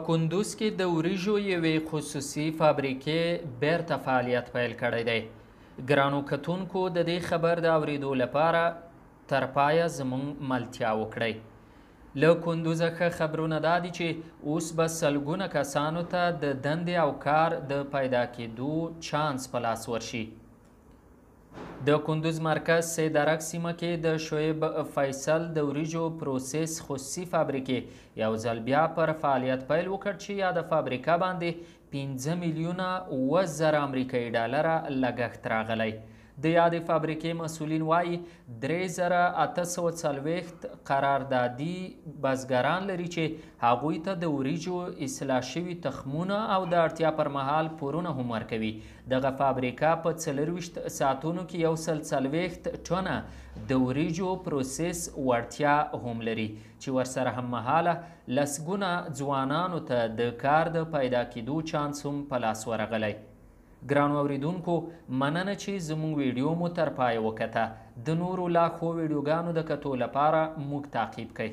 کندوز کې د وریژو یوې خصوصي فابریکې بیرته فعالیت پیل کړی دی. ګرانو کتونکو د دې خبر د اورېدو لپاره تر پایه زموږ ملتیا وکړئ. له کندوزه ښه خبرونه دا دي چې اوس به سلګونه کسانو ته د دندې او کار د پیدا کېدو چانس په لاس ورشي. د کندوز مرکز سیدارک سیمه کې د شعیب فیصل د وریجو پروسس خصوصي فابریکې یو ځل بیا پر فعالیت پیل وکړ چې یاده فابریکه باندې 15 میلیونه 7,000 امریکایي ډالره لګښت راغلی. د یادې فابریکې مسؤلین وایي 3,840 قراردادي بزګران لري چې هغوی ته د وریجو اصلاح شوي تخمونه او د اړتیا پر مهال پورونه هم ورکوي. دغه فابریکه په 24 ساعتونو کې 140 ټنه د وریجو پروسس وړتیا هم لري چې ورسره هم مهاله لسګونه ځوانانو ته د کار د پیدا کېدو چانس هم په لاس ورغلی. ګرانو اوریدونکو، مننه چې زموږ ویډیو مو تر پایه وکته. د نورو لا ښو ویډیوګانو د کتو لپاره موږ تعقیب کړئ.